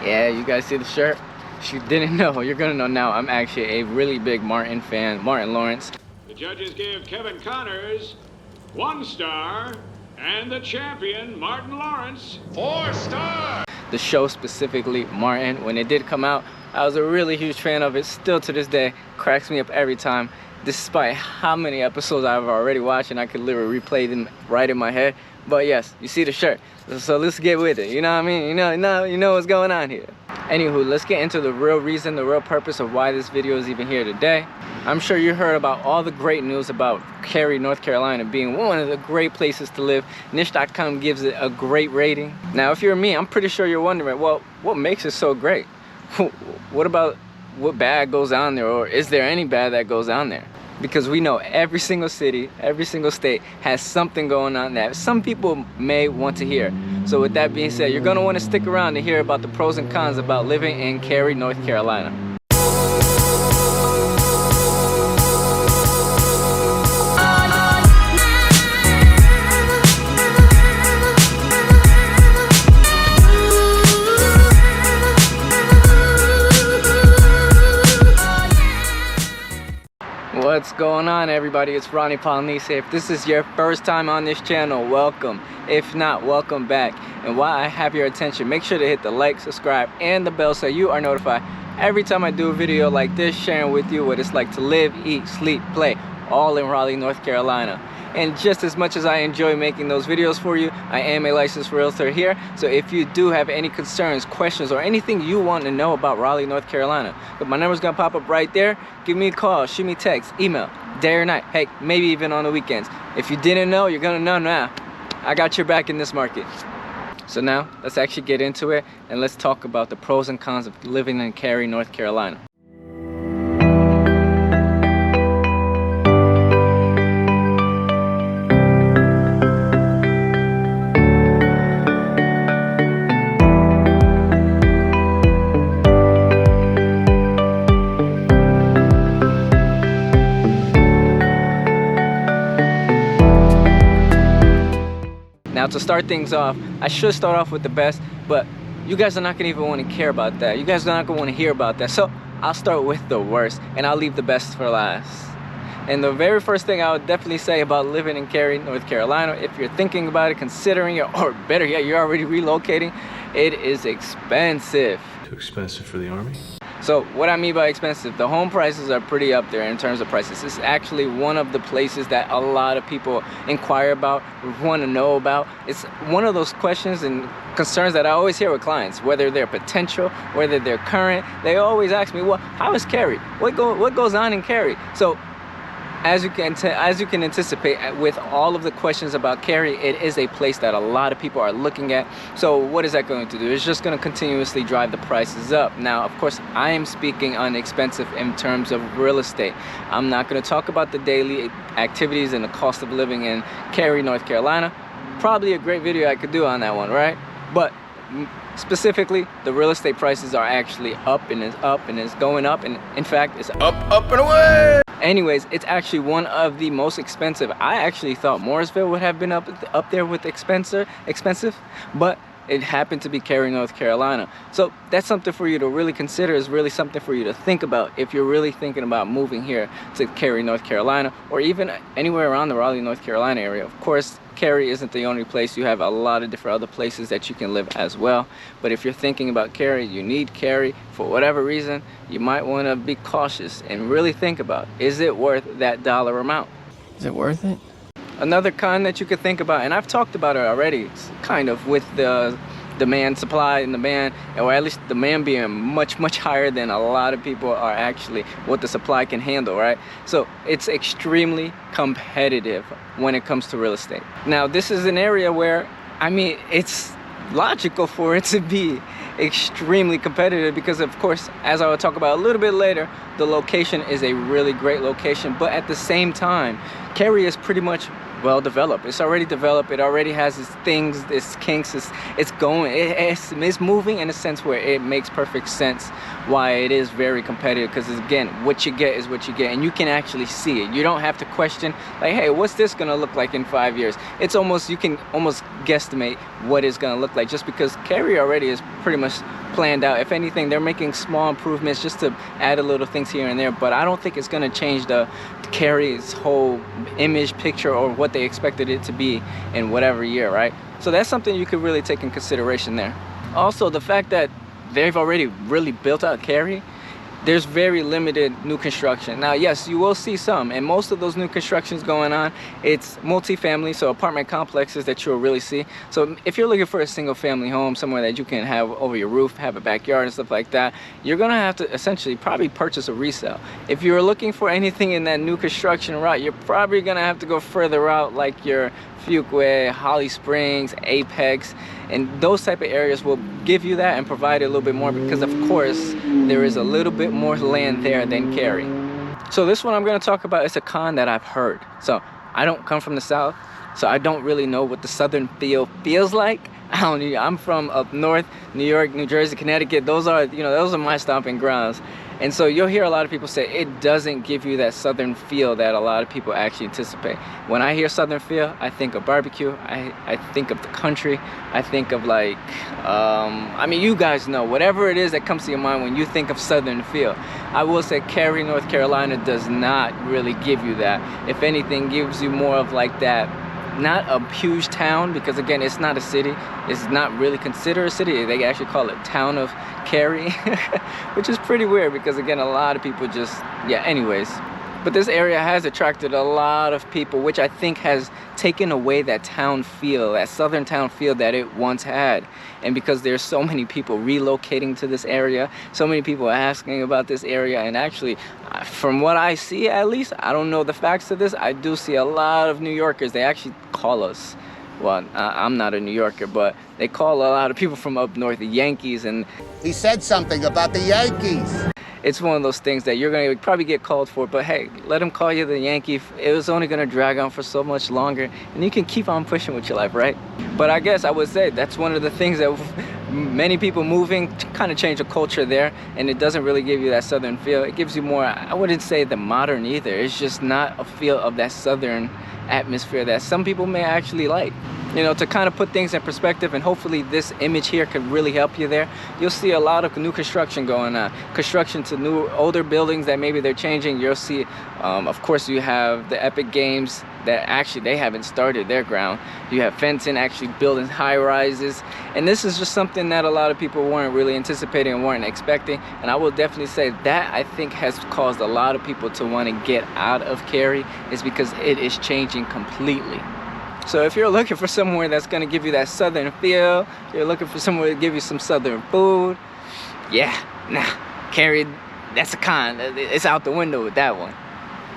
Yeah, you guys see the shirt? If you didn't know, you're gonna know now. I'm actually a really big Martin fan, Martin Lawrence. The judges gave Kevin Connors 1 star and the champion Martin Lawrence 4 stars. The show specifically, Martin, when it did come out, I was a really huge fan of it. Still to this day, cracks me up every time, despite how many episodes I've already watched, and I could literally replay them right in my head. But yes, you see the shirt, so let's get with it. You know what I mean? You know what's going on here. Anywho, let's get into the real reason, the real purpose of why this video is even here today. I'm sure you heard about all the great news about Cary, North Carolina being one of the great places to live. Niche.com gives it a great rating. Now, if you're me, I'm pretty sure you're wondering, well, what makes it so great? What about what bad goes on there, or is there any bad that goes on there? Because we know every single city, every single state has something going on that some people may want to hear. So with that being said, you're gonna want to stick around to hear about the pros and cons about living in Cary, North Carolina. What's going on, everybody? It's Roney Polynice. If this is your first time on this channel, welcome. If not, welcome back. And while I have your attention, make sure to hit the like, subscribe, and the bell so you are notified every time I do a video like this, sharing with you what it's like to live, eat, sleep, play, all in Raleigh, North Carolina. And just as much as I enjoy making those videos for you, I am a licensed realtor here. So if you do have any concerns, questions, or anything you want to know about Raleigh, North Carolina, but my number's gonna pop up right there. Give me a call, shoot me a text, email, day or night, heck, maybe even on the weekends. If you didn't know, you're gonna know now. I got your back in this market. So now, let's actually get into it, and let's talk about the pros and cons of living in Cary, North Carolina. Now, to start things off, I should start off with the best, but you guys are not gonna even want to care about that. You guys are not gonna want to hear about that. So I'll start with the worst, and I'll leave the best for last. And the very first thing I would definitely say about living in Cary, North Carolina, if you're thinking about it, considering it, or better yet, you're already relocating, it is expensive. Too expensive for the Army? So what I mean by expensive, the home prices are pretty up there in terms of prices. It's actually one of the places that a lot of people inquire about, want to know about. It's one of those questions and concerns that I always hear with clients, whether they're potential, whether they're current. They always ask me, well, how is Cary? What goes on in Cary? So as you can anticipate, with all of the questions about Cary, it is a place that a lot of people are looking at. So what is that going to do? It's just going to continuously drive the prices up. Now, of course, I am speaking on expensive in terms of real estate. I'm not going to talk about the daily activities and the cost of living in Cary, North Carolina. Probably a great video I could do on that one, right? But specifically, the real estate prices are actually up, and it's going up, and in fact, it's up and away. Anyways, it's actually one of the most expensive. I actually thought Morrisville would have been up there with expensive, but it happened to be Cary, North Carolina. So that's something for you to really consider, is really something for you to think about if you're really thinking about moving here to Cary, North Carolina, or even anywhere around the Raleigh, North Carolina area. Of course, Cary isn't the only place. You have a lot of different other places that you can live as well. But if you're thinking about Cary, you need Cary for whatever reason, you might want to be cautious and really think about, is it worth that dollar amount? Is it worth it? Another con that you could think about, and I've talked about it already, kind of with the demand, supply, and demand, or at least demand being much higher than a lot of people are actually what the supply can handle, right? So it's extremely competitive when it comes to real estate. Now, this is an area where, I mean, it's logical for it to be extremely competitive because, of course, as I will talk about a little bit later, the location is a really great location, but at the same time, Cary is pretty much well developed. It's already developed. It already has its things, its kinks. It's going. It's moving in a sense where it makes perfect sense why it is very competitive. Because again, what you get is what you get, and you can actually see it. You don't have to question like, hey, what's this gonna look like in 5 years? It's almost, you can almost guesstimate what it's gonna look like just because Cary already is pretty much planned out. If anything, they're making small improvements just to add a little things here and there, but I don't think it's going to change the Cary's whole image picture or what they expected it to be in whatever year, right? So that's something you could really take in consideration there. Also, the fact that they've already really built out Cary, there's very limited new construction. Now, yes, you will see some, and most of those new constructions going on, it's multifamily, so apartment complexes that you'll really see. So if you're looking for a single family home, somewhere that you can have over your roof, have a backyard and stuff like that, you're gonna have to essentially probably purchase a resale. If you're looking for anything in that new construction route, you're probably gonna have to go further out, like your Fuquay, Holly Springs, Apex, and those type of areas will give you that and provide a little bit more, because of course there is a little bit more land there than Cary. So this one I'm going to talk about is a con that I've heard. So I don't come from the South, so I don't really know what the Southern feel feels like. I'm from up north, New York, New Jersey, Connecticut. Those are, those are my stomping grounds. And so you'll hear a lot of people say it doesn't give you that Southern feel that a lot of people actually anticipate. When I hear Southern feel, I think of barbecue, I think of the country, I think of like, I mean, you guys know, whatever it is that comes to your mind when you think of Southern feel. I will say Cary, North Carolina does not really give you that. If anything, gives you more of like that, not a huge town, because again, it's not a city. It's not really considered a city. They actually call it Town of Cary, which is pretty weird because again, a lot of people just, yeah, anyways. But this area has attracted a lot of people, which I think has taken away that town feel, that Southern town feel that it once had. And because there's so many people relocating to this area, so many people asking about this area, and actually, from what I see at least, I don't know the facts of this, I do see a lot of New Yorkers, they actually call us, well, I'm not a New Yorker, but they call a lot of people from up north the Yankees. And he said something about the Yankees. It's one of those things that you're going to probably get called for, but hey, let them call you the Yankee. It was only going to drag on for so much longer, and you can keep on pushing with your life, right? But I guess I would say that's one of the things that many people moving kind of change the culture there, and it doesn't really give you that Southern feel. It gives you more, I wouldn't say the modern either. It's just not a feel of that Southern atmosphere that some people may actually like. To kind of put things in perspective, and hopefully this image here could really help you there. You'll see a lot of new construction going on. Construction to new, older buildings that maybe they're changing. You'll see, of course, you have the Epic Games that actually they haven't started their ground. You have Fenton actually building high rises. And this is just something that a lot of people weren't really anticipating and weren't expecting. And I will definitely say that I think has caused a lot of people to want to get out of Cary, is because it is changing completely. So if you're looking for somewhere that's going to give you that Southern feel, you're looking for somewhere to give you some Southern food, yeah, nah, Cary, that's a con. It's out the window with that one.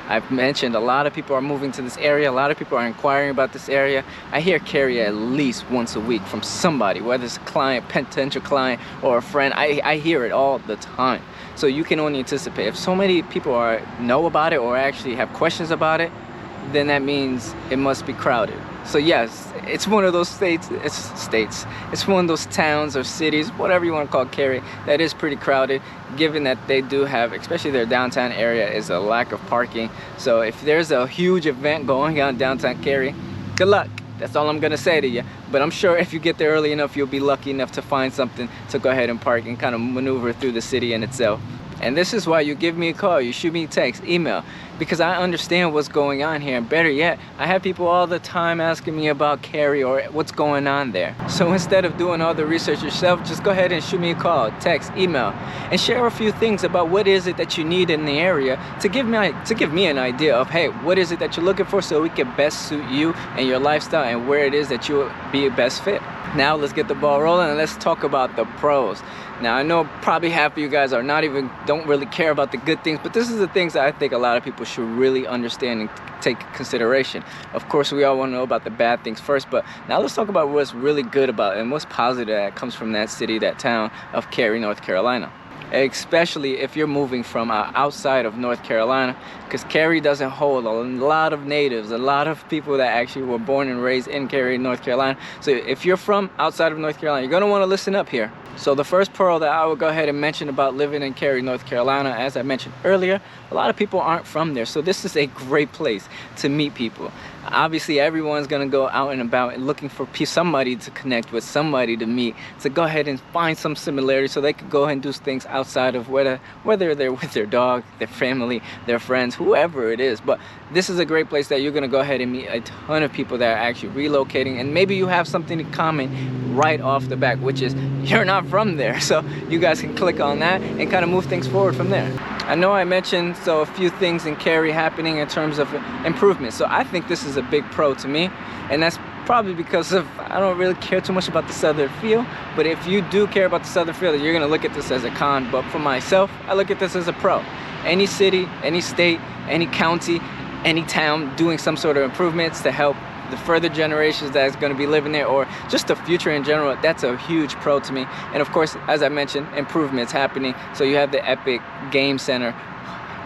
I've mentioned a lot of people are moving to this area. A lot of people are inquiring about this area. I hear Cary at least once a week from somebody, whether it's a client, potential client, or a friend. I hear it all the time. So you can only anticipate. If so many people know about it or actually have questions about it, then that means it must be crowded. So yes, it's one of those it's one of those towns or cities, whatever you want to call Cary, that is pretty crowded, given that they do have, especially their downtown area, is a lack of parking. So if there's a huge event going on downtown Cary, good luck. That's all I'm gonna say to you. But I'm sure if you get there early enough, you'll be lucky enough to find something to go ahead and park and kind of maneuver through the city in itself. And this is why you give me a call, you shoot me a text, email, because I understand what's going on here. And better yet, I have people all the time asking me about Cary or what's going on there. So instead of doing all the research yourself, just go ahead and shoot me a call, text, email, and share a few things about what is it that you need in the area to give me an idea of, hey, what is it that you're looking for, so we can best suit you and your lifestyle and where it is that you'll be best fit. Now let's get the ball rolling and let's talk about the pros. Now I know probably half of you guys don't really care about the good things, but this is the things that I think a lot of people should really understand and take consideration. Of course, we all want to know about the bad things first, but now let's talk about what's really good about it and what's positive that comes from that city, that town of Cary, North Carolina. Especially if you're moving from outside of North Carolina, because Cary doesn't hold a lot of natives, a lot of people that actually were born and raised in Cary, North Carolina. So if you're from outside of North Carolina, you're going to want to listen up here. So the first pearl that I would go ahead and mention about living in Cary, North Carolina, as I mentioned earlier, a lot of people aren't from there. So this is a great place to meet people. Obviously everyone's gonna go out and about and looking for somebody to connect with, somebody to meet, to go ahead and find some similarities so they could go ahead and do things outside of whether they're with their dog, their family, their friends, whoever it is. But this is a great place that you're gonna go ahead and meet a ton of people that are actually relocating, and maybe you have something in common right off the back, which is you're not from there. So you guys can click on that and kind of move things forward from there. I know I mentioned a few things in Cary happening in terms of improvement. So I think this is a big pro to me, and that's probably because of I don't really care too much about the southern feel. But if you do care about the southern feel, you're gonna look at this as a con. But for myself, I look at this as a pro. Any city, any state, any county, any town doing some sort of improvements to help the further generations that's going to be living there, or just the future in general, that's a huge pro to me. And of course, as I mentioned, improvements happening. So you have the Epic Game Center,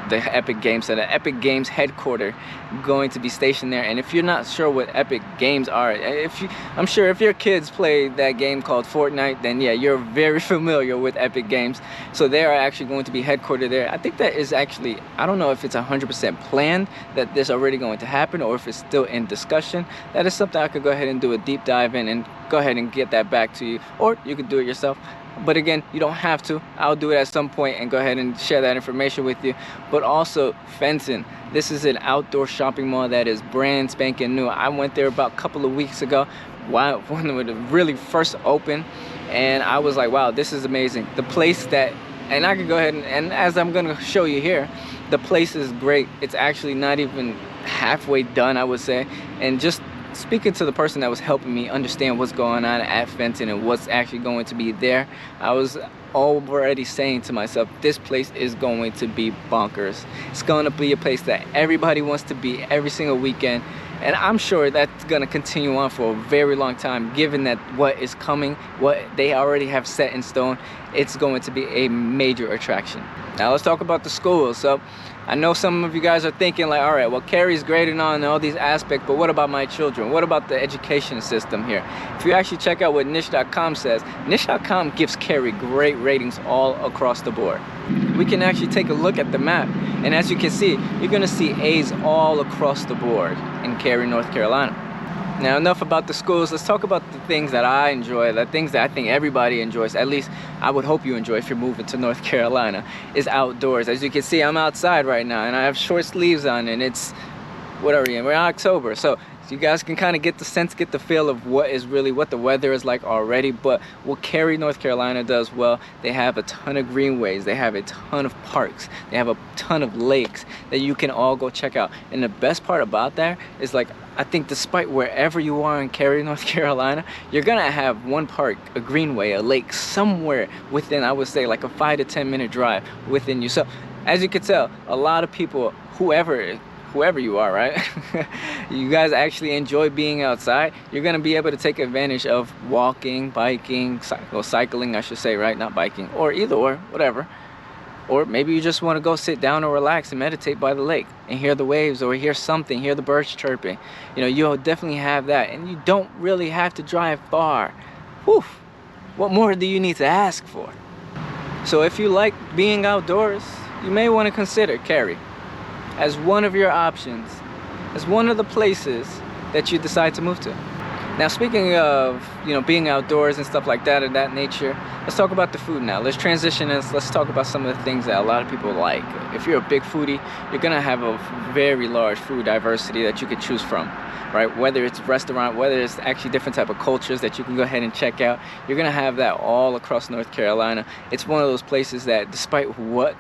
Epic Games headquarters going to be stationed there. And if you're not sure what Epic Games are, I'm sure if your kids play that game called Fortnite, then yeah, you're very familiar with Epic Games. So they are actually going to be headquartered there. I think that is actually, I don't know if it's 100% planned that this already going to happen, or if it's still in discussion. That is something I could go ahead and do a deep dive in and go ahead and get that back to you, or you could do it yourself. But again, you don't have to. I'll do it at some point and go ahead and share that information with you. But also Fenton, this is an outdoor shopping mall that is brand spanking new. I went there about a couple of weeks ago when it really first opened, and I was like, wow, this is amazing. The place that, and I could go ahead and as I'm gonna show you here, the place is great. It's actually not even halfway done, I would say. And just speaking to the person that was helping me understand what's going on at Fenton and what's actually going to be there, I was already saying to myself, this place is going to be bonkers. It's going to be a place that everybody wants to be every single weekend. And I'm sure that's going to continue on for a very long time, given that what is coming, what they already have set in stone, it's going to be a major attraction. Now let's talk about the schools. So I know some of you guys are thinking like, all right, well, Cary's great and all these aspects, but what about my children? What about the education system here? If you actually check out what niche.com says, niche.com gives Cary great ratings all across the board. We can actually take a look at the map, and as you can see, you're gonna see A's all across the board in Cary, North Carolina. Now, enough about the schools. Let's talk about the things that I enjoy, the things that I think everybody enjoys. At least I would hope you enjoy if you're moving to North Carolina, is outdoors. As you can see, I'm outside right now and I have short sleeves on, and it's, what are we in? We're in October. So you guys can kind of get the sense, get the feel of what the weather is like already. But what Cary, North Carolina does well, they have a ton of greenways, they have a ton of parks, they have a ton of lakes that you can all go check out. And the best part about that is, like, I think despite wherever you are in Cary, North Carolina, you're gonna have one park, a greenway, a lake somewhere within, I would say, like a 5 to 10 minute drive within you. So as you can tell, a lot of people, whoever you are, right? You guys actually enjoy being outside. You're gonna be able to take advantage of walking, biking, cycling, I should say, right? Not biking, or either or, whatever. Or maybe you just want to go sit down or relax and meditate by the lake and hear the waves, or hear something, hear the birds chirping. You know, you'll definitely have that, and you don't really have to drive far. Whew, what more do you need to ask for? So if you like being outdoors, you may want to consider Cary as one of your options, as one of the places that you decide to move to. Now, speaking of, you know, being outdoors and stuff like that of that nature, let's talk about the food now. Let's transition and let's talk about some of the things that a lot of people like. If you're a big foodie, you're gonna have a very large food diversity that you can choose from, right? Whether it's restaurant, whether it's actually different type of cultures that you can go ahead and check out, you're gonna have that all across North Carolina. It's one of those places that, despite what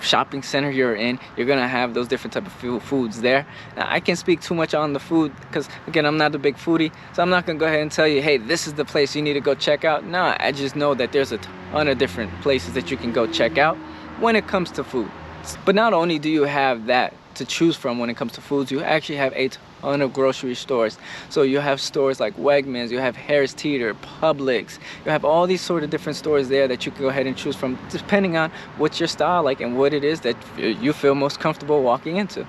shopping center you're in, you're gonna have those different type of foods there. Now, I can't speak too much on the food because, again, I'm not a big foodie, so I'm not gonna go ahead and tell you, hey, this is the place you need to go check out. No, I just know that there's a ton of different places that you can go check out when it comes to food. But not only do you have that to choose from when it comes to foods, you actually have a ton of grocery stores. So you have stores like Wegmans, you have Harris Teeter, Publix, you have all these sort of different stores there that you can go ahead and choose from, depending on what's your style like and what it is that you feel most comfortable walking into.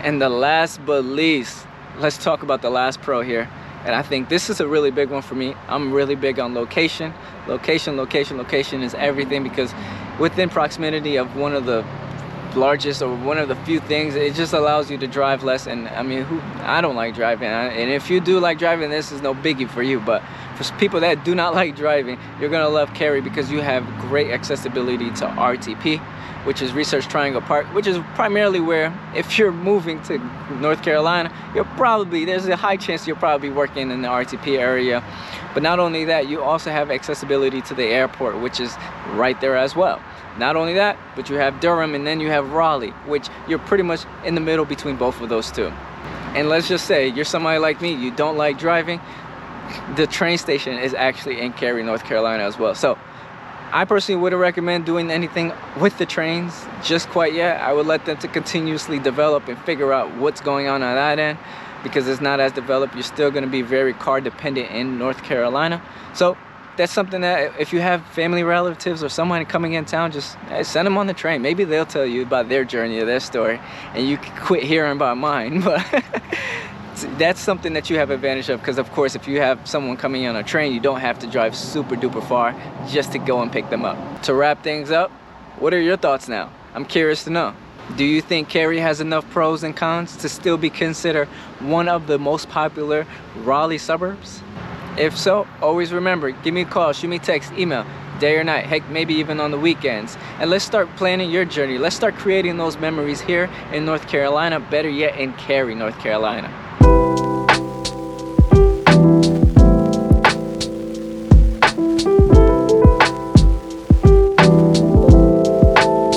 And the last but least, let's talk about the last pro here. And I think this is a really big one for me. I'm really big on location. Location is everything, because within proximity of one of the largest or one of the few things. It just allows you to drive less. And I mean, I don't like driving, and if you do like driving, this is no biggie for you. But for people that do not like driving, you're gonna love Cary because you have great accessibility to RTP, which is Research Triangle Park, which is primarily where, if you're moving to North Carolina, there's a high chance you'll probably be working in the RTP area. But not only that, you also have accessibility to the airport, which is right there as well. Not only that, but you have Durham, and then you have Raleigh, which you're pretty much in the middle between both of those two. And let's just say you're somebody like me, you don't like driving, the train station is actually in Cary, North Carolina as well. So I personally wouldn't recommend doing anything with the trains just quite yet. I would let them to continuously develop and figure out what's going on that end, because it's not as developed. You're still going to be very car dependent in North Carolina. So that's something that if you have family relatives or someone coming in town, just send them on the train. Maybe they'll tell you about their journey or their story, and you can quit hearing about mine. But that's something that you have advantage of, because of course if you have someone coming on a train, you don't have to drive super duper far just to go and pick them up. To wrap things up, what are your thoughts now? I'm curious to know. Do you think Cary has enough pros and cons to still be considered one of the most popular Raleigh suburbs? If so, always remember, give me a call, shoot me a text, email, day or night, heck, maybe even on the weekends. And let's start planning your journey. Let's start creating those memories here in North Carolina, better yet in Cary, North Carolina.